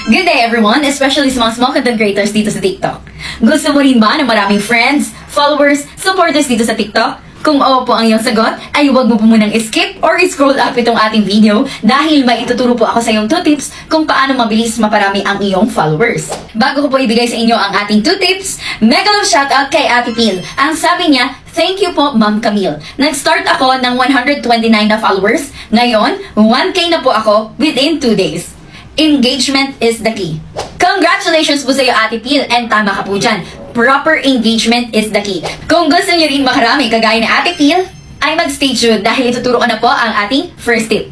Good day everyone, especially sa mga small content creators dito sa TikTok. Gusto mo rin ba ng maraming friends, followers, supporters dito sa TikTok? Kung oo po ang iyong sagot, ay huwag mo po munang skip or scroll up itong ating video dahil may ituturo po ako sa iyong 2 tips kung paano mabilis maparami ang iyong followers. Bago ko po ibigay sa inyo ang ating 2 tips, mega love shoutout kay Ate Pil. Ang sabi niya, thank you po Ma'am Camille. Nag-start ako ng 129 na followers. Ngayon, 1K na po ako within 2 days. Engagement is the key. Congratulations po sa iyo Ate Pil, and tama ka po dyan. Proper engagement is the key. Kung gusto niyo rin makarami kagaya ni Ate Pil, ay mag-stay tuned dahil ituturo ko na po ang ating first tip.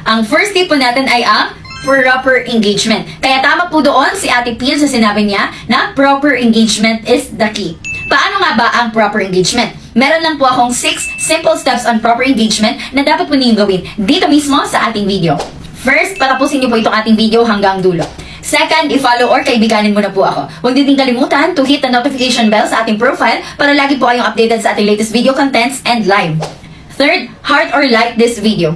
Ang first tip po natin ay ang proper engagement. Kaya tama po doon si Ate Pil sa sinabi niya na proper engagement is the key. Paano nga ba ang proper engagement? Meron lang po akong 6 simple steps on proper engagement na dapat po ninyong gawin dito mismo sa ating video. First, patapusin niyo po itong ating video hanggang dulo. Second, i-follow or kaibiganin mo na po ako. Huwag din kalimutan to hit the notification bell sa ating profile para lagi po kayong updated sa ating latest video contents and live. Third, heart or like this video.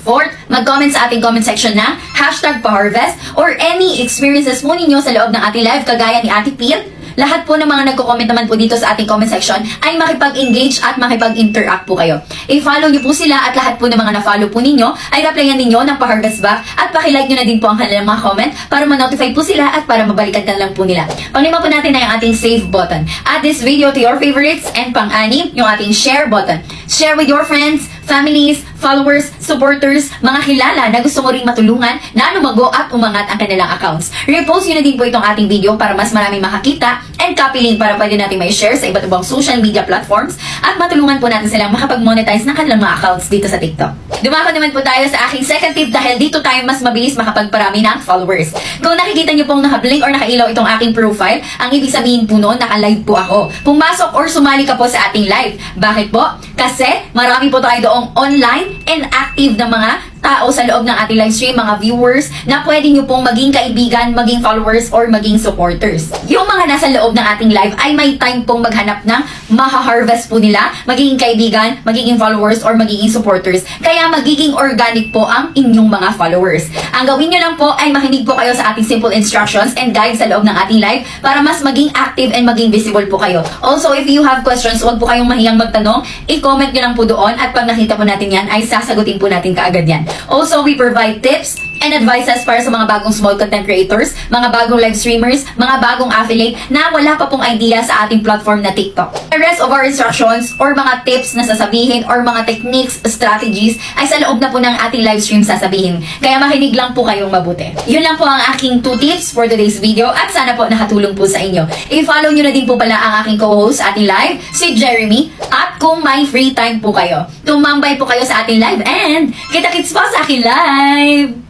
Fourth, mag-comment sa ating comment section na #PaHarvest or any experiences mo ninyo sa loob ng ating live kagaya ni Ate Pil. Lahat po ng mga nagko-comment naman po dito sa ating comment section ay makipag-engage at makipag-interact po kayo. I-follow niyo po sila at lahat po ng mga na-follow po ninyo ay replyan ninyo ng PaHarvest back at pakilike niyo na din po ang kanilang mga comment para ma-notify po sila at para mabalikan ka lang po nila. Panglima po natin na yung ating save button. Add this video to your favorites and pang-anim yung ating share button. Share with your friends, families, followers, supporters, mga kilala na gusto mo ring matulungan na lumago at umangat ang kanilang accounts. Repost nyo na din po itong ating video para mas maraming makakita and copy link para pwede natin may share sa iba't ibang social media platforms at matulungan po natin silang makapag-monetize ng kanilang mga accounts dito sa TikTok. Dumako naman po tayo sa aking second tip dahil dito tayo mas mabilis makapagparami ng followers. Kung nakikita nyo pong nakablink or nakailaw itong aking profile, ang ibig sabihin po noon, naka-live po ako. Pumasok or sumali ka po sa ating live. Bakit po? Kasi marami po tayo doong online and active na mga tao sa loob ng ating live stream, mga viewers, na pwede nyo pong maging kaibigan, maging followers, or maging supporters. Yung mga nasa loob ng ating live ay may time pong maghanap ng maha-harvest po nila, magiging kaibigan, magiging followers, or magiging supporters. Kaya magiging organic po ang inyong mga followers. Ang gawin nyo lang po ay makinig po kayo sa ating simple instructions and guides sa loob ng ating live para mas maging active and maging visible po kayo. Also, if you have questions, huwag po kayong mahiyang magtanong, i-comment nyo lang po doon at pag nakita po natin yan, ay sasagutin po natin kaagad yan. Also, we provide tips and advices para sa mga bagong small content creators, mga bagong live streamers, mga bagong affiliate na wala pa pong idea sa ating platform na TikTok. The rest of our instructions or mga tips na sasabihin or mga techniques, strategies ay sa loob na po ng ating live stream sasabihin. Kaya makinig lang po kayong mabuti. Yun lang po ang aking 2 tips for today's video at sana po nakatulong po sa inyo. I-follow nyo na din po pala ang aking co-host sa ating live, si Jeremy. At kung may free time po kayo, tumambay po kayo sa ating live and kita-kits po sa aking live!